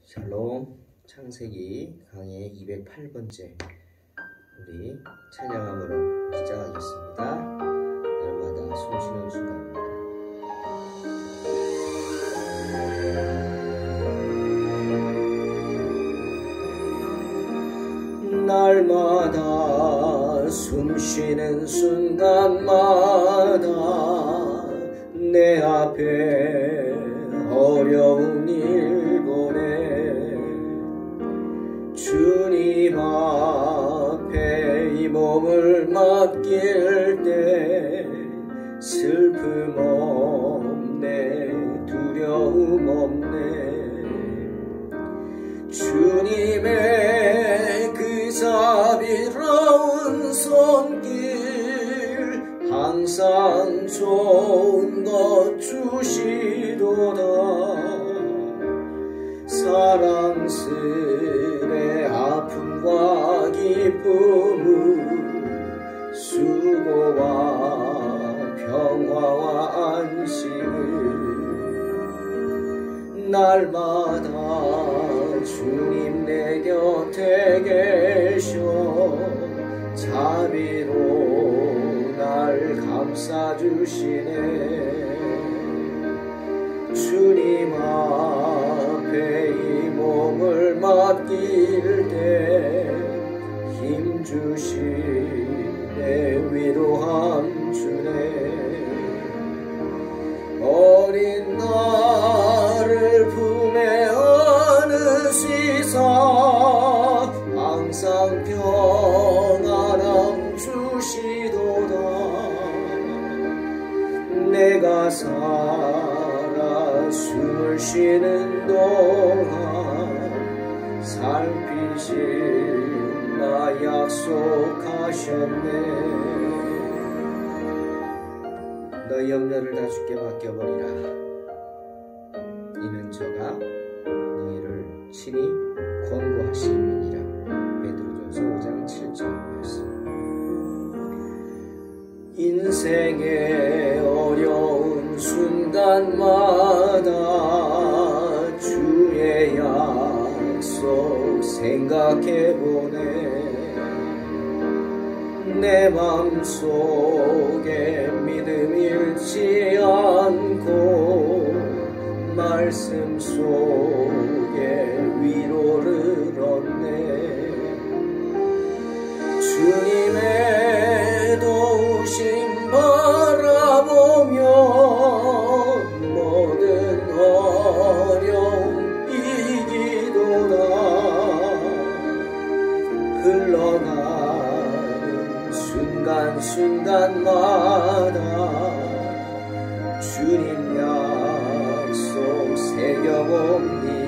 샬롬. 창세기 강의 208번째 우리 찬양함으로 시작하겠습니다. 날마다 숨쉬는 순간입니다. 날마다 숨쉬는 순간마다 내 앞에 어려운 일 보내 주님 앞에 이 몸을 맡길 때 슬픔 없네, 두려움 없네. 주님의 그 자비로운 손길 항상 좋은 것 주시도다. 사랑스레 아픔과 기쁨을 수고와 평화와 안식을 날마다 주님 내 곁에 계셔 자비로 날 감싸주시네. 주님 앞에 이 몸을 맡길 때 힘주시네, 위로함 주네. 어린 나를 품에 안으시사 항상 평안함 주시도다. 내가 살아 숨을 쉬는 동안 살피시나 약속하셨네. 너희 염려를 다 주께 맡겨버리라. 이는 저가 너희를 친히 권고하심이니라. 베드로전서 5장 7절 말씀. 인생의 어려운 순간마다 주의 약속 생각해보네. 내 맘속에 믿음 잃지 않고 말씀 속에 위로를 얻네. 주님의 도우심 바라보며 모든 어려움 이기도다. 흘러가는 순간순간마다 주님 약속 새겨봅니다.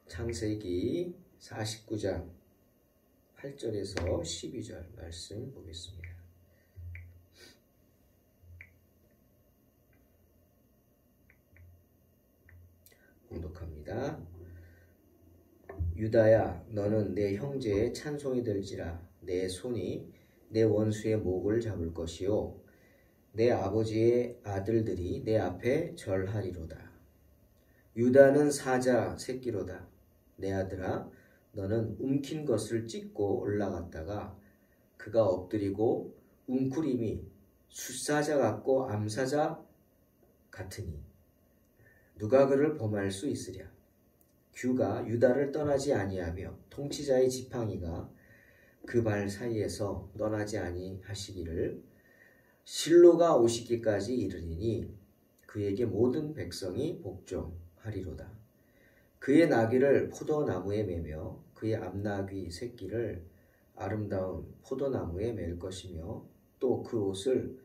창세기 49장 8절에서 12절 말씀 보겠습니다. 봉독합니다. 유다야, 너는 내 형제의 찬송이 될지라. 내 손이 내 원수의 목을 잡을 것이요 내 아버지의 아들들이 내 앞에 절하리로다. 유다는 사자 새끼로다. 내 아들아, 너는 움킨 것을 찢고 올라갔다가 그가 엎드리고 웅크림이 숫사자 같고 암사자 같으니 누가 그를 범할 수 있으랴. 규가 유다를 떠나지 아니하며 통치자의 지팡이가 그 발 사이에서 떠나지 아니하시기를 실로가 오시기까지 이르리니 그에게 모든 백성이 복종하리로다. 그의 나귀를 포도나무에 매며 그의 암나귀 새끼를 아름다운 포도나무에 맬 것이며 또 그 옷을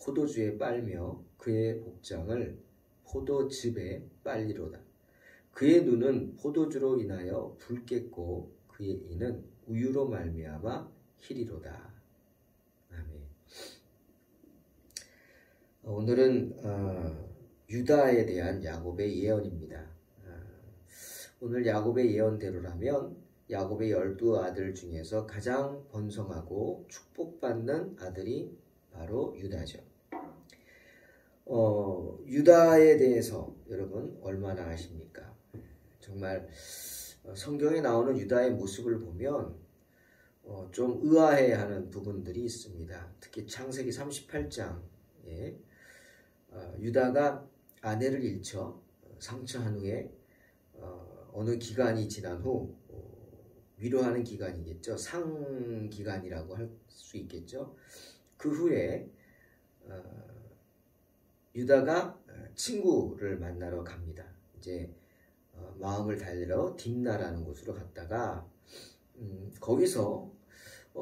포도주에 빨며 그의 복장을 포도즙에 빨리로다. 그의 눈은 포도주로 인하여 붉겠고 그의 이는 우유로 말미암아 희리로다. 아멘. 오늘은 유다에 대한 야곱의 예언입니다. 오늘 야곱의 예언대로라면 야곱의 12 아들 중에서 가장 번성하고 축복받는 아들이 바로 유다죠. 유다에 대해서 여러분 얼마나 아십니까? 정말 성경에 나오는 유다의 모습을 보면 좀 의아해하는 부분들이 있습니다. 특히 창세기 38장에 유다가 아내를 잃죠. 상처한 후에 어느 기간이 지난 후 위로하는 기간이겠죠. 상기간이라고 할 수 있겠죠. 그 후에 유다가 친구를 만나러 갑니다. 이제 마음을 달래러 딥나라는 곳으로 갔다가 거기서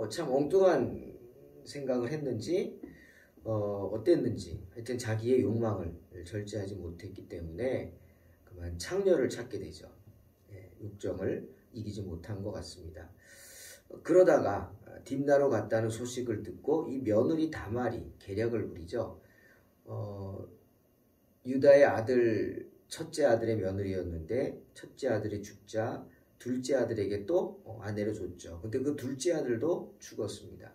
참 엉뚱한 생각을 했는지 어땠는지 하여튼 자기의 욕망을 절제하지 못했기 때문에 그만 창녀를 찾게 되죠. 욕정을 이기지 못한 것 같습니다. 그러다가 딥나로 갔다는 소식을 듣고 이 며느리 다말이 계략을 부리죠. 유다의 아들, 첫째 아들의 며느리였는데 첫째 아들이 죽자 둘째 아들에게 또 아내를 줬죠. 근데 그 둘째 아들도 죽었습니다.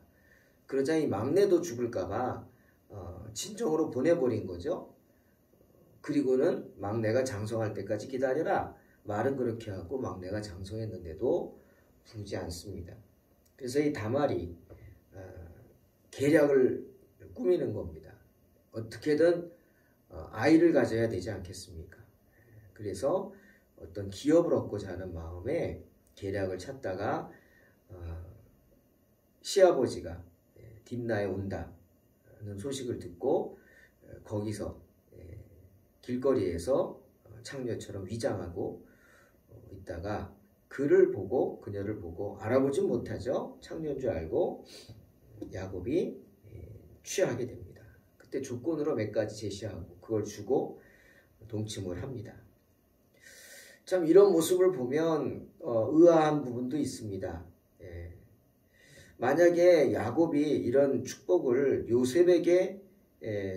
그러자 이 막내도 죽을까봐 친정으로 보내버린 거죠. 그리고는 막내가 장성할 때까지 기다려라. 말은 그렇게 하고 막내가 장성했는데도 부르지 않습니다. 그래서 이 다말이 계략을 꾸미는 겁니다. 어떻게든 아이를 가져야 되지 않겠습니까? 그래서 어떤 기업을 얻고자 하는 마음에 계략을 찾다가 시아버지가 딥나에 온다는 소식을 듣고 거기서 길거리에서 창녀처럼 위장하고 있다가 그녀를 보고 알아보진 못하죠. 창녀인 줄 알고 야곱이 취하게 됩니다. 그때 조건으로 몇 가지 제시하고 그걸 주고 동침을 합니다. 참 이런 모습을 보면 의아한 부분도 있습니다. 만약에 야곱이 이런 축복을 요셉에게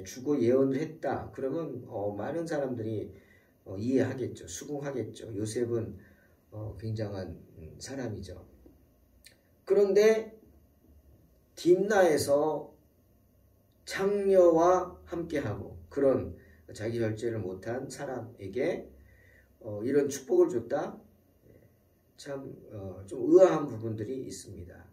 주고 예언을 했다. 그러면 많은 사람들이 이해하겠죠. 수긍하겠죠. 요셉은 굉장한 사람이죠. 그런데 딥나에서 창녀와 함께하고 그런 자기 절제를 못한 사람에게 이런 축복을 줬다? 참 좀 의아한 부분들이 있습니다.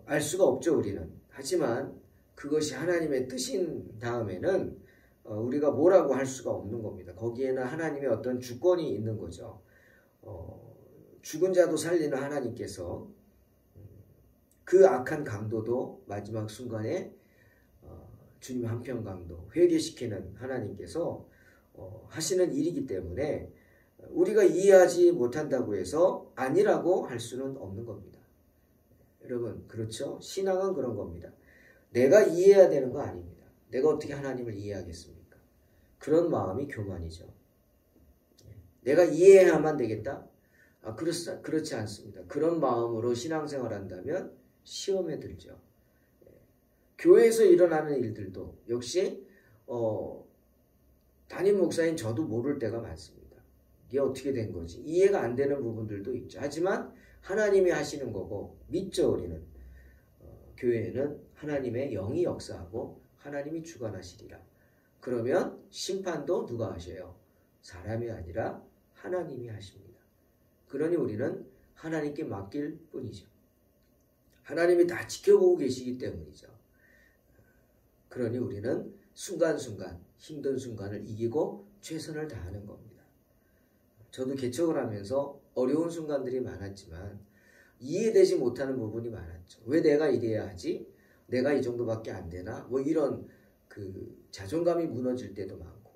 알 수가 없죠, 우리는. 하지만 그것이 하나님의 뜻인 다음에는 우리가 뭐라고 할 수가 없는 겁니다. 거기에는 하나님의 어떤 주권이 있는 거죠. 죽은 자도 살리는 하나님께서 그 악한 강도도 마지막 순간에 주님 한편 강도 회개시키는 하나님께서 하시는 일이기 때문에 우리가 이해하지 못한다고 해서 아니라고 할 수는 없는 겁니다. 여러분, 그렇죠? 신앙은 그런 겁니다. 내가 이해해야 되는 거 아닙니다. 내가 어떻게 하나님을 이해하겠습니까? 그런 마음이 교만이죠. 내가 이해해야만 되겠다? 그렇지 않습니다. 그런 마음으로 신앙생활 한다면 시험에 들죠. 교회에서 일어나는 일들도 역시 담임 목사인 저도 모를 때가 많습니다. 이게 어떻게 된 거지? 이해가 안 되는 부분들도 있죠. 하지만 하나님이 하시는 거고 믿죠, 우리는. 교회에는 하나님의 영이 역사하고 하나님이 주관하시리라. 그러면 심판도 누가 하셔요? 사람이 아니라 하나님이 하십니다. 그러니 우리는 하나님께 맡길 뿐이죠. 하나님이 다 지켜보고 계시기 때문이죠. 그러니 우리는 순간순간 힘든 순간을 이기고 최선을 다하는 겁니다. 저도 개척을 하면서 어려운 순간들이 많았지만 이해되지 못하는 부분이 많았죠. 왜 내가 이래야 하지? 내가 이 정도밖에 안 되나? 뭐 이런 자존감이 무너질 때도 많고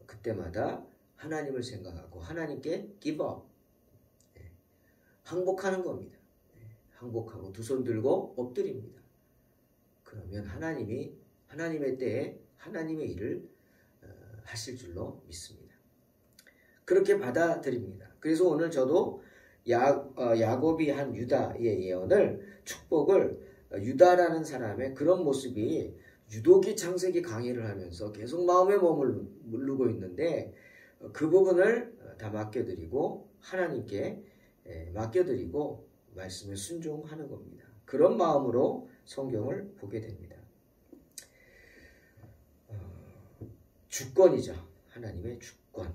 그때마다 하나님을 생각하고 하나님께 give up, 항복하는 겁니다. 항복하고 두 손 들고 엎드립니다. 그러면 하나님이 하나님의 때에 하나님의 일을 하실 줄로 믿습니다. 그렇게 받아들입니다. 그래서 오늘 저도 야곱이 한 유다의 예언을 축복을 유다라는 사람의 그런 모습이 유독이 창세기 강의를 하면서 계속 마음에 머무르고 있는데 그 부분을 다 맡겨드리고 하나님께 맡겨드리고 말씀을 순종하는 겁니다. 그런 마음으로 성경을 보게 됩니다. 주권이죠. 하나님의 주권.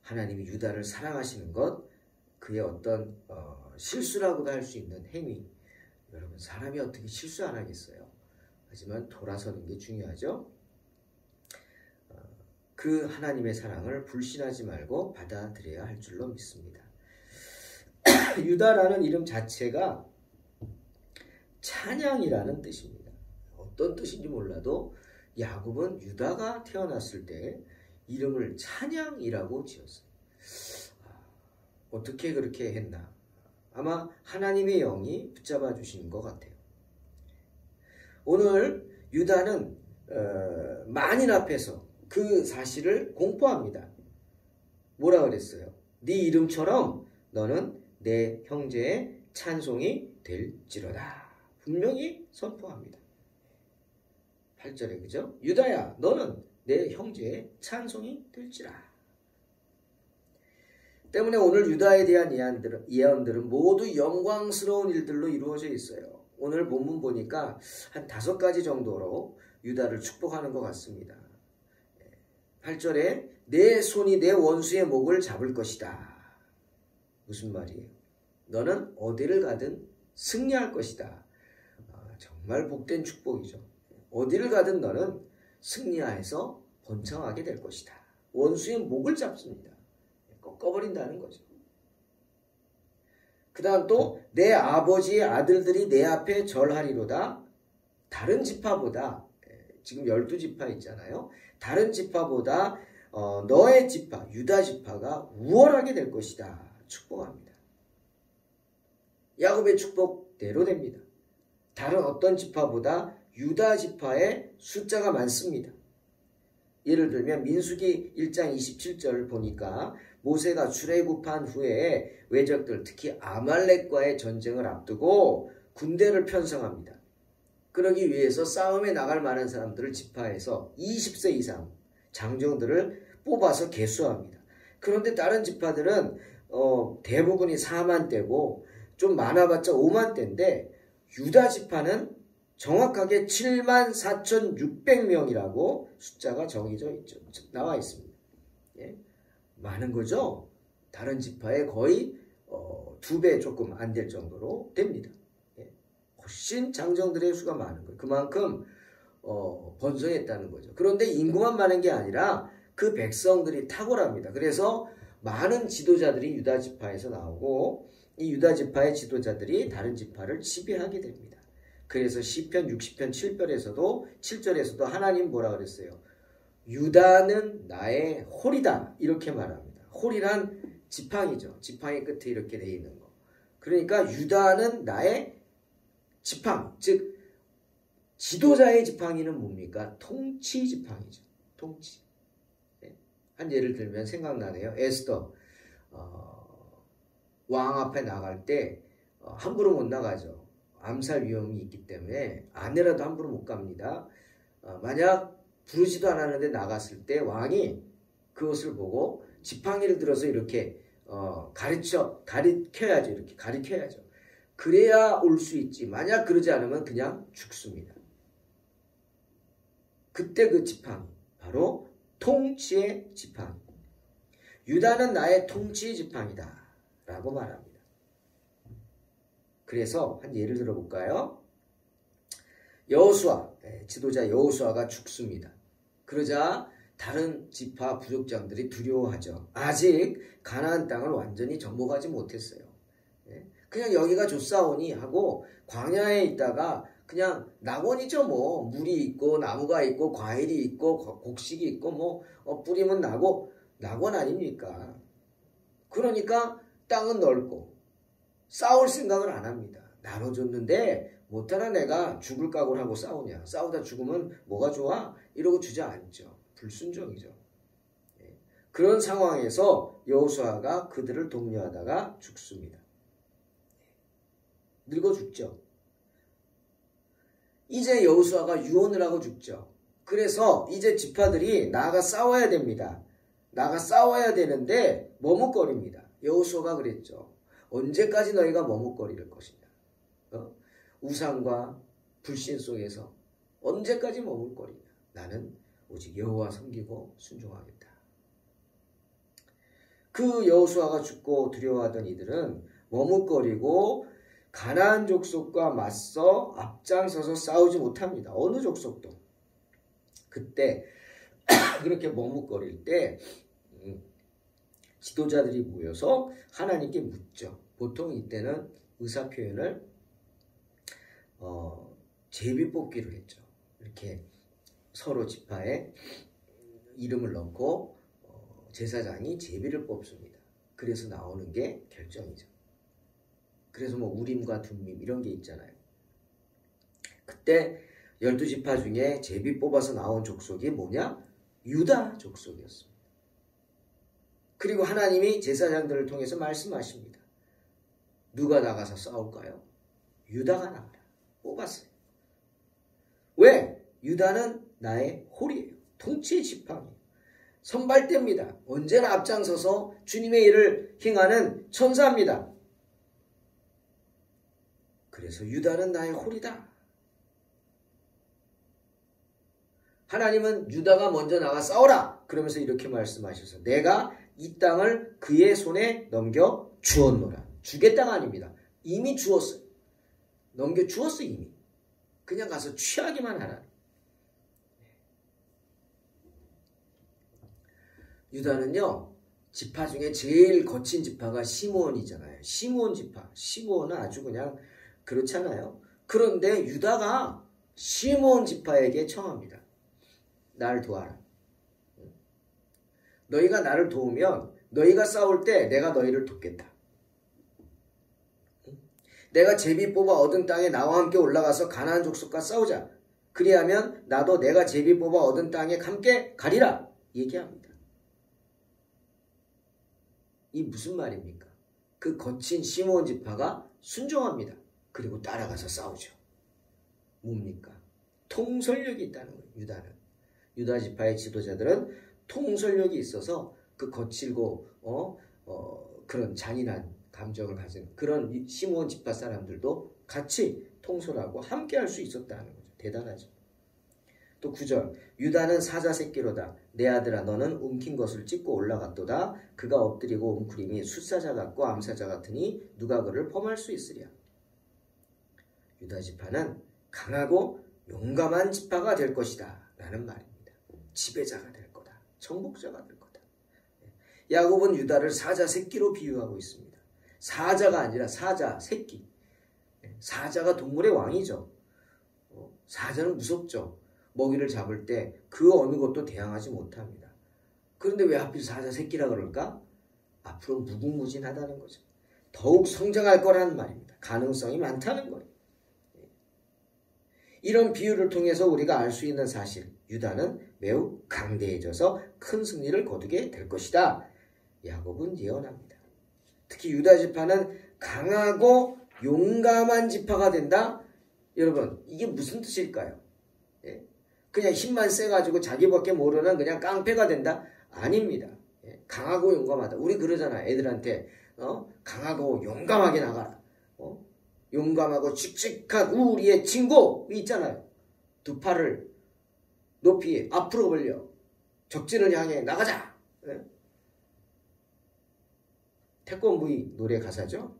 하나님이 유다를 사랑하시는 것, 그의 어떤 실수라고도 할 수 있는 행위. 여러분, 사람이 어떻게 실수 안 하겠어요? 하지만 돌아서는 게 중요하죠. 그 하나님의 사랑을 불신하지 말고 받아들여야 할 줄로 믿습니다. 유다라는 이름 자체가 찬양이라는 뜻입니다. 어떤 뜻인지 몰라도 야곱은 유다가 태어났을 때 이름을 찬양이라고 지었어요. 어떻게 그렇게 했나? 아마 하나님의 영이 붙잡아 주신 것 같아요. 오늘 유다는 만인 앞에서 그 사실을 공포합니다. 뭐라 그랬어요? 네 이름처럼 너는 내 형제의 찬송이 될지로다. 분명히 선포합니다. 8절에 그죠? 유다야, 너는 내 형제의 찬송이 될지라. 때문에 오늘 유다에 대한 예언들은 모두 영광스러운 일들로 이루어져 있어요. 오늘 본문 보니까 한 5가지 정도로 유다를 축복하는 것 같습니다. 8절에 내 손이 내 원수의 목을 잡을 것이다. 무슨 말이에요? 너는 어디를 가든 승리할 것이다. 정말 복된 축복이죠. 어디를 가든 너는 승리하여서 번창하게 될 것이다. 원수의 목을 잡습니다. 꺾어버린다는 거죠. 그 다음 또 내 아버지의 아들들이 내 앞에 절하리로다. 다른 지파보다, 지금 12지파 있잖아요. 다른 지파보다 너의 지파, 유다 지파가 우월하게 될 것이다. 축복합니다. 야곱의 축복대로 됩니다. 다른 어떤 지파보다 유다 지파의 숫자가 많습니다. 예를 들면 민수기 1장 27절을 보니까 모세가 출애굽한 후에 외적들, 특히 아말렉과의 전쟁을 앞두고 군대를 편성합니다. 그러기 위해서 싸움에 나갈 만한 사람들을 지파해서 20세 이상 장정들을 뽑아서 계수합니다. 그런데 다른 지파들은 대부분이 4만 대고 좀 많아봤자 5만 대인데 유다 지파는 정확하게 74,600명이라고 숫자가 정해져 있죠. 나와 있습니다. 예? 많은 거죠. 다른 지파의 거의 2배 조금 안 될 정도로 됩니다. 예? 훨씬 장정들의 수가 많은 거예요. 그만큼 번성했다는 거죠. 그런데 인구만 많은 게 아니라 그 백성들이 탁월합니다. 그래서 많은 지도자들이 유다 지파에서 나오고 이 유다 지파의 지도자들이 다른 지파를 지배하게 됩니다. 그래서 시편 60편 7절에서도 하나님 뭐라 그랬어요? 유다는 나의 홀이다. 이렇게 말합니다. 홀이란 지팡이죠. 지팡이 끝에 이렇게 돼 있는 거. 그러니까 유다는 나의 지팡, 즉 지도자의 지팡이는 뭡니까? 통치 지팡이죠. 통치. 네. 한 예를 들면 생각나네요. 에스더 왕 앞에 나갈 때 함부로 못 나가죠. 암살 위험이 있기 때문에 아내라도 함부로 못 갑니다. 만약 부르지도 않았는데 나갔을 때 왕이 그것을 보고 지팡이를 들어서 이렇게 가리켜야죠. 이렇게 가리켜야죠. 그래야 올 수 있지. 만약 그러지 않으면 그냥 죽습니다. 그때 그 지팡이, 바로 통치의 지팡이. 유다는 나의 통치의 지팡이다. 라고 말합니다. 그래서 한 예를 들어볼까요? 여호수아, 지도자 여호수아가 죽습니다. 그러자 다른 지파 부족장들이 두려워하죠. 아직 가나안 땅을 완전히 정복하지 못했어요. 그냥 여기가 좋사오니 하고 광야에 있다가 그냥 낙원이죠. 뭐 물이 있고 나무가 있고 과일이 있고 곡식이 있고 뭐 뿌리면 나고 낙원 아닙니까? 그러니까 땅은 넓고 싸울 생각을 안 합니다. 나눠줬는데 못하나 내가 죽을 각오를 하고 싸우냐. 싸우다 죽으면 뭐가 좋아? 이러고 주저앉죠. 불순종이죠. 그런 상황에서 여호수아가 그들을 독려하다가 죽습니다. 늙어 죽죠. 이제 여호수아가 유언을 하고 죽죠. 그래서 이제 지파들이 나아가 싸워야 됩니다. 나아가 싸워야 되는데 머뭇거립니다. 여호수아가 그랬죠. 언제까지 너희가 머뭇거릴 것이냐. 우상과 불신 속에서 언제까지 머물거리냐. 나는 오직 여호와 섬기고 순종하겠다. 그 여호수아가 죽고 두려워하던 이들은 머뭇거리고 가나안 족속과 맞서 앞장서서 싸우지 못합니다. 어느 족속도. 그때 그렇게 머뭇거릴 때 지도자들이 모여서 하나님께 묻죠. 보통 이때는 의사표현을 제비뽑기로 했죠. 이렇게 서로 지파에 이름을 넣고 제사장이 제비를 뽑습니다. 그래서 나오는 게 결정이죠. 그래서 뭐 우림과 둠밈 이런 게 있잖아요. 그때 12지파 중에 제비 뽑아서 나온 족속이 뭐냐? 유다 족속이었습니다. 그리고 하나님이 제사장들을 통해서 말씀하십니다. 누가 나가서 싸울까요? 유다가 나가라. 뽑았어요. 왜? 유다는 나의 홀이에요. 통치의 지팡이에요. 선발대입니다. 언제나 앞장서서 주님의 일을 행하는 천사입니다. 그래서 유다는 나의 홀이다. 하나님은 유다가 먼저 나가 싸워라. 그러면서 이렇게 말씀하셔서 내가 이 땅을 그의 손에 넘겨 주었노라. 주겠다가 아닙니다. 이미 주었어요. 넘겨 주었어요. 이미. 그냥 가서 취하기만 하라. 유다는요. 지파 중에 제일 거친 지파가 시므온이잖아요. 시므온 지파. 시므온은 아주 그냥 그렇잖아요. 그런데 유다가 시므온 지파에게 청합니다. 나를 도와라. 너희가 나를 도우면 너희가 싸울 때 내가 너희를 돕겠다. 내가 제비 뽑아 얻은 땅에 나와 함께 올라가서 가나안 족속과 싸우자. 그리하면 나도 내가 제비 뽑아 얻은 땅에 함께 가리라. 얘기합니다. 이 무슨 말입니까? 그 거친 시므온 지파가 순종합니다. 그리고 따라가서 싸우죠. 뭡니까? 통솔력이 있다는 거예요. 유다는. 유다 지파의 지도자들은 통솔력이 있어서 그 거칠고 그런 잔인한 감정을 가진 그런 시므온 지파 사람들도 같이 통솔하고 함께 할 수 있었다는 거죠. 대단하죠. 또 9절 유다는 사자 새끼로다. 내 아들아 너는 움킨 것을 찢고 올라갔도다. 그가 엎드리고 웅크림이 숫사자 같고 암사자 같으니 누가 그를 범할 수 있으랴. 유다 지파는 강하고 용감한 지파가 될 것이다 라는 말입니다. 지배자가 될 거다. 정복자가 될 거다. 야곱은 유다를 사자 새끼로 비유하고 있습니다. 사자가 아니라 사자 새끼. 사자가 동물의 왕이죠. 사자는 무섭죠. 먹이를 잡을 때 그 어느 것도 대항하지 못합니다. 그런데 왜 하필 사자 새끼라 그럴까? 앞으로 무궁무진하다는 거죠. 더욱 성장할 거라는 말입니다. 가능성이 많다는 거예요. 이런 비유를 통해서 우리가 알 수 있는 사실, 유다는 매우 강대해져서 큰 승리를 거두게 될 것이다. 야곱은 예언합니다. 특히 유다 지파는 강하고 용감한 지파가 된다. 여러분 이게 무슨 뜻일까요? 그냥 힘만 세가지고 자기밖에 모르는 그냥 깡패가 된다? 아닙니다. 강하고 용감하다. 우리 그러잖아. 애들한테 강하고 용감하게 나가라. 용감하고 칙칙한 우리의 친구 있잖아요. 두 팔을 높이 앞으로 벌려 적진을 향해 나가자. 태권브이 노래 가사죠.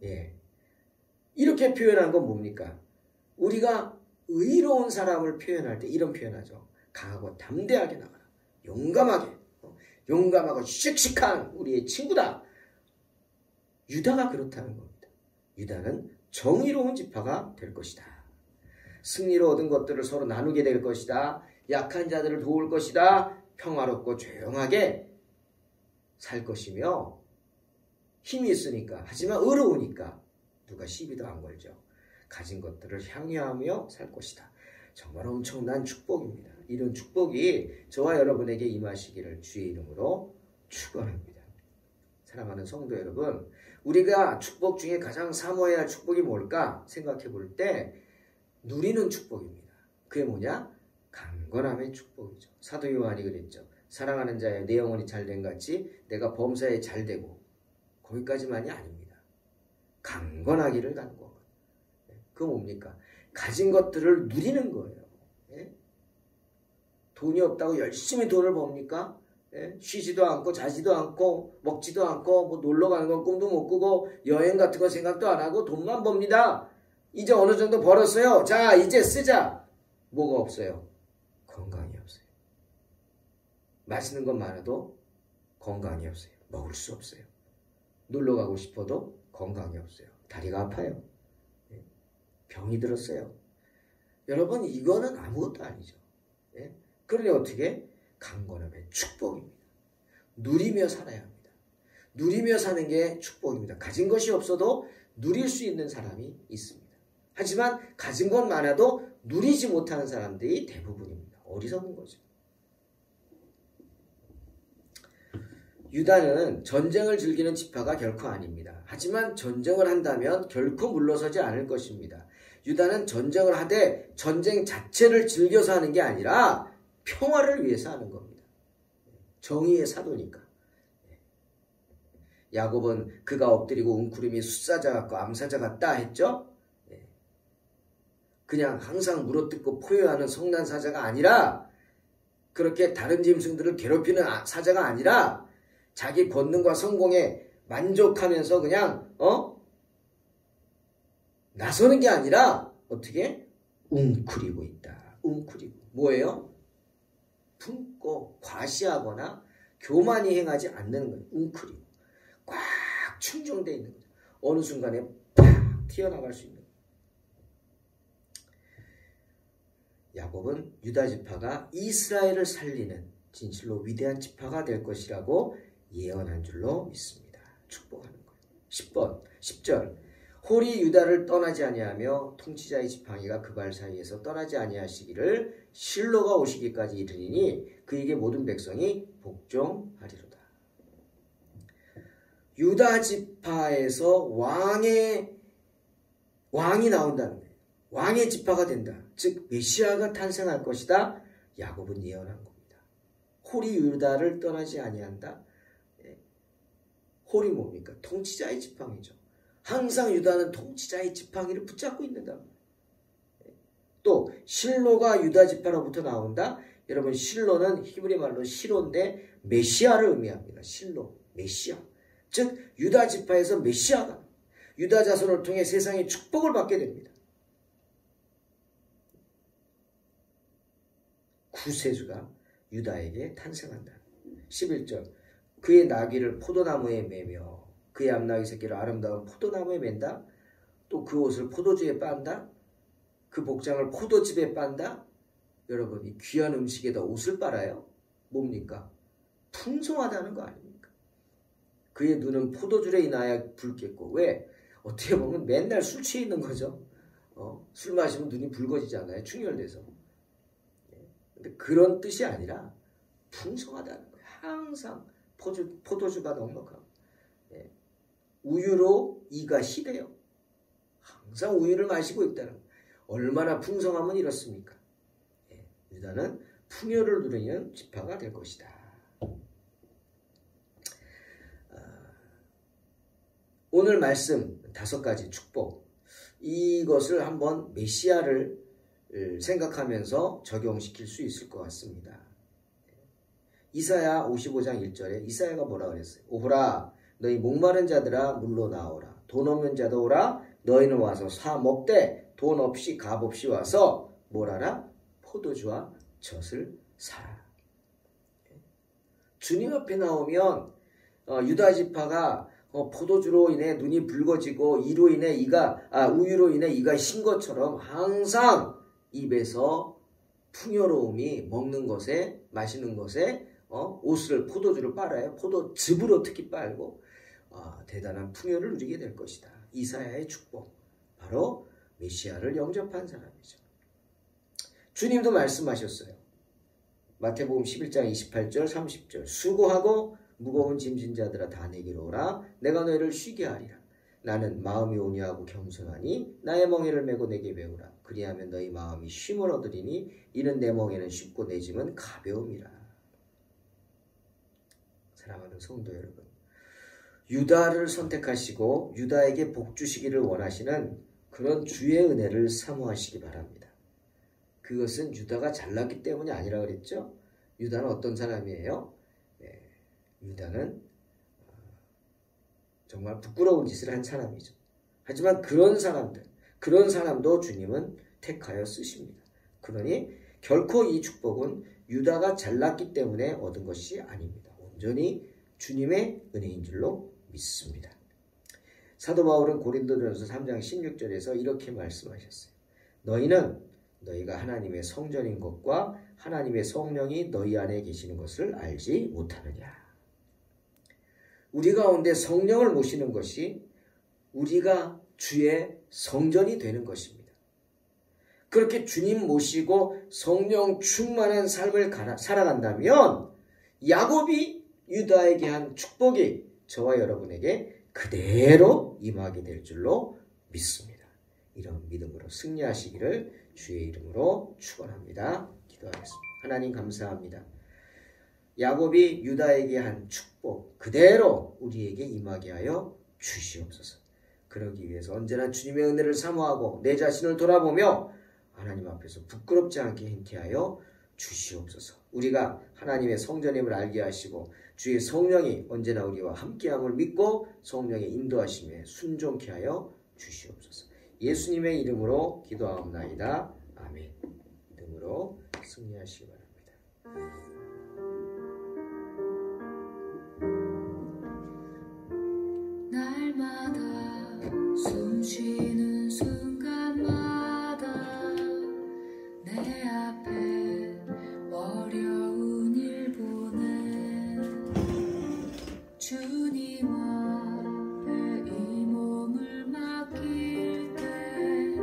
이렇게 표현한 건 뭡니까? 우리가 의로운 사람을 표현할 때 이런 표현하죠. 강하고 담대하게 나가라. 용감하게. 용감하고 씩씩한 우리의 친구다. 유다가 그렇다는 겁니다. 유다는 정의로운 지파가 될 것이다. 승리로 얻은 것들을 서로 나누게 될 것이다. 약한 자들을 도울 것이다. 평화롭고 조용하게 살 것이며 힘이 있으니까 하지만 어려우니까 누가 시비도 안 걸죠. 가진 것들을 향유하며 살 것이다. 정말 엄청난 축복입니다. 이런 축복이 저와 여러분에게 임하시기를 주의 이름으로 축원합니다. 사랑하는 성도 여러분, 우리가 축복 중에 가장 사모해야 할 축복이 뭘까 생각해 볼 때 누리는 축복입니다. 그게 뭐냐? 강건함의 축복이죠. 사도 요한이 그랬죠. 사랑하는 자여 내 영혼이 잘된 같이 내가 범사에 잘되고 거기까지만이 아닙니다. 강건하기를 간구하고 그거 뭡니까? 가진 것들을 누리는 거예요. 예? 돈이 없다고 열심히 돈을 법니까? 예? 쉬지도 않고 자지도 않고 먹지도 않고 뭐 놀러 가는 건 꿈도 못 꾸고 여행 같은 거 생각도 안 하고 돈만 법니다. 이제 어느 정도 벌었어요. 자, 이제 쓰자. 뭐가 없어요? 건강이 없어요. 맛있는 건 많아도 건강이 없어요. 먹을 수 없어요. 놀러 가고 싶어도 건강이 없어요. 다리가 아파요. 예? 병이 들었어요. 여러분, 이거는 아무것도 아니죠. 예? 그러니 어떻게? 강건함의 축복입니다. 누리며 살아야 합니다. 누리며 사는 게 축복입니다. 가진 것이 없어도 누릴 수 있는 사람이 있습니다. 하지만 가진 건 많아도 누리지 못하는 사람들이 대부분입니다. 어리석은 거죠. 유다는 전쟁을 즐기는 지파가 결코 아닙니다. 하지만 전쟁을 한다면 결코 물러서지 않을 것입니다. 유다는 전쟁을 하되 전쟁 자체를 즐겨서 하는 게 아니라 평화를 위해서 하는 겁니다. 정의의 사도니까. 야곱은 그가 엎드리고 웅크림이 숫사자 같고 암사자 같다 했죠. 그냥 항상 물어뜯고 포효하는 성난사자가 아니라 그렇게 다른 짐승들을 괴롭히는 사자가 아니라 자기 권능과 성공에 만족하면서 그냥 나서는 게 아니라 어떻게? 웅크리고 있다. 웅크리고. 뭐예요? 품고 과시하거나 교만이 행하지 않는 거예요. 웅크리고. 꽉 충정되어 있는 거죠. 어느 순간에 팍 튀어나갈 수 있는 거예요. 야곱은 유다 지파가 이스라엘을 살리는 진실로 위대한 지파가 될 것이라고 예언한 줄로 믿습니다. 축복하는 거예요. 10절 홀이 유다를 떠나지 아니하며 통치자의 지팡이가 그 발 사이에서 떠나지 아니하시기를 실로가 오시기까지 이르리니 그에게 모든 백성이 복종하리로다. 유다 지파에서 왕이 나온다는 거예요. 왕의 지파가 된다. 즉 메시아가 탄생할 것이다. 야곱은 예언한 겁니다. 홀이 유다를 떠나지 아니한다. 홀이 뭡니까? 통치자의 지팡이죠. 항상 유다는 통치자의 지팡이를 붙잡고 있는다. 또 실로가 유다 지파로부터 나온다. 여러분 실로는 히브리 말로 시로인데 메시아를 의미합니다. 실로, 메시아. 즉 유다 지파에서 메시아가 유다 자손을 통해 세상의 축복을 받게 됩니다. 구세주가 유다에게 탄생한다. 11절 그의 나귀를 포도나무에 매며 그의 암나귀 새끼를 아름다운 포도나무에 맨다. 또 그 옷을 포도주에 빤다. 그 복장을 포도즙에 빤다. 여러분 이 귀한 음식에다 옷을 빨아요? 뭡니까? 풍성하다는 거 아닙니까? 그의 눈은 포도주에 인하여 붉겠고 왜? 어떻게 보면 맨날 술 취해 있는 거죠. 술 마시면 눈이 붉어지잖아요. 충혈돼서. 근데 그런 뜻이 아니라 풍성하다는 거예요. 항상 포도주가 넉넉하고 우유로 이가 시대요. 항상 우유를 마시고 있다는 거예요. 얼마나 풍성하면 이렇습니까? 유다는 풍요를 누리는 지파가 될 것이다. 오늘 말씀 5가지 축복 이것을 한번 메시아를 생각하면서 적용시킬 수 있을 것 같습니다. 이사야 55장 1절에 이사야가 뭐라 그랬어요? 오호라 너희 목마른 자들아 물로 나오라. 돈 없는 자도 오라. 너희는 와서 사 먹되 돈 없이 값 없이 와서 뭘 하라? 포도주와 젖을 사라. 주님 앞에 나오면 유다 지파가 포도주로 인해 눈이 붉어지고 우유로 인해 이가 신 것처럼 항상 입에서 풍요로움이 먹는 것에 마시는 것에 옷을 포도주를 빨아요. 포도즙으로 특히 빨고 대단한 풍요를 누리게 될 것이다. 이사야의 축복 바로 메시아를 영접한 사람이죠. 주님도 말씀하셨어요. 마태복음 11장 28절 30절 수고하고 무거운 짐진 자들아 다 내게로 오라. 내가 너희를 쉬게 하리라. 나는 마음이 온유하고 겸손하니 나의 멍에를 메고 내게 배우라. 그리하면 너희 마음이 쉼을 얻으리니 이는 내 멍에는 쉽고 내 짐은 가벼움이라. 사랑하는 성도 여러분, 유다를 선택하시고 유다에게 복 주시기를 원하시는 그런 주의 은혜를 사모하시기 바랍니다. 그것은 유다가 잘났기 때문이 아니라 그랬죠. 유다는 어떤 사람이에요? 유다는 정말 부끄러운 짓을 한 사람이죠. 하지만 그런 사람도 주님은 택하여 쓰십니다. 그러니 결코 이 축복은 유다가 잘났기 때문에 얻은 것이 아닙니다. 온전히 주님의 은혜인 줄로 믿습니다. 사도 바울은 고린도전서 3장 16절에서 이렇게 말씀하셨어요. 너희는 너희가 하나님의 성전인 것과 하나님의 성령이 너희 안에 계시는 것을 알지 못하느냐. 우리 가운데 성령을 모시는 것이 우리가 주의 성전이 되는 것입니다. 그렇게 주님 모시고 성령 충만한 삶을 살아간다면 야곱이 유다에게 한 축복이 저와 여러분에게 그대로 임하게 될 줄로 믿습니다. 이런 믿음으로 승리하시기를 주의 이름으로 축원합니다. 기도하겠습니다. 하나님 감사합니다. 야곱이 유다에게 한 축복 그대로 우리에게 임하게 하여 주시옵소서. 그러기 위해서 언제나 주님의 은혜를 사모하고 내 자신을 돌아보며 하나님 앞에서 부끄럽지 않게 행케 하여 주시옵소서. 우리가 하나님의 성전임을 알게 하시고 주의 성령이 언제나 우리와 함께함을 믿고 성령의 인도하심에 순종케 하여 주시옵소서. 예수님의 이름으로 기도하옵나이다. 아멘. 이름으로 승리하시기 바랍니다. 날마다 숨쉬는 순간마다 내 앞에 어려운 일 보낸 주님 앞에 이 몸을 맡길 때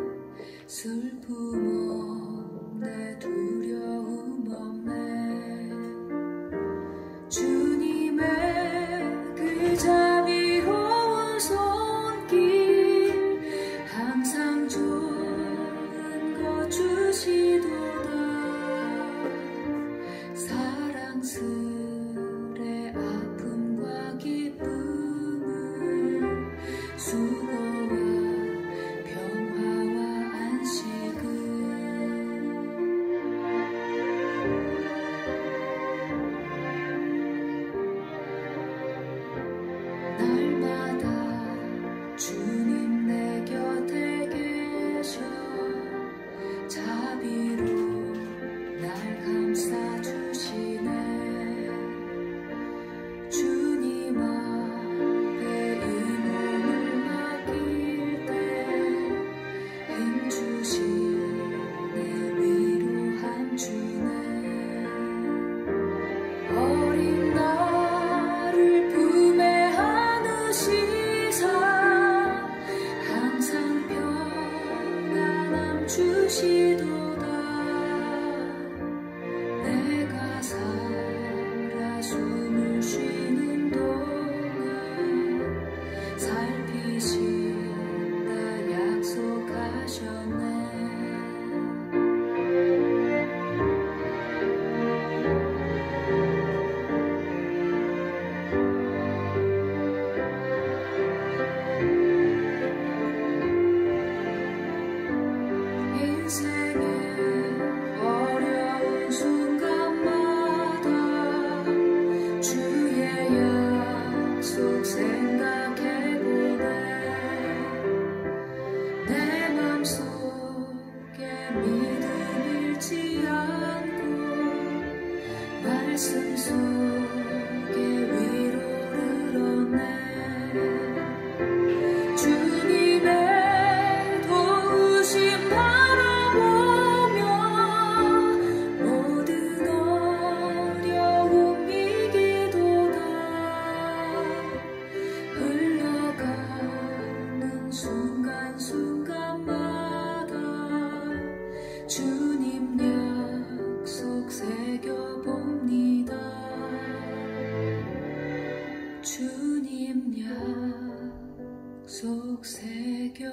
슬픔 없네 두려움 없네 주님의 그 자비로운 손길 항상 좋은 것 주시도다 사랑스레 아픔과 기쁨을 수고와 평화와 안식을 날마다 주님 내 곁에 계셔 자비로 날 감싸주시네 주님 앞에 이 몸을 맡길 때 힘주시네 위로함 주네 어린 나를 품에 안으시사 항상 평안함 주시도다 내가 살아 숨을 쉬는 동안 살피신다 약속하셨네 인생의 어려운 순간마다 주의 약속 생각해보네 내 맘속에 믿음 잃지 않고 말씀 속에 위로를 얻네 주님의 도우심 바라보며 모든 어려움 이기도다 흘러가는 순간순간마다 주님 약속 새겨봅니다 주님 약속 새겨봅니다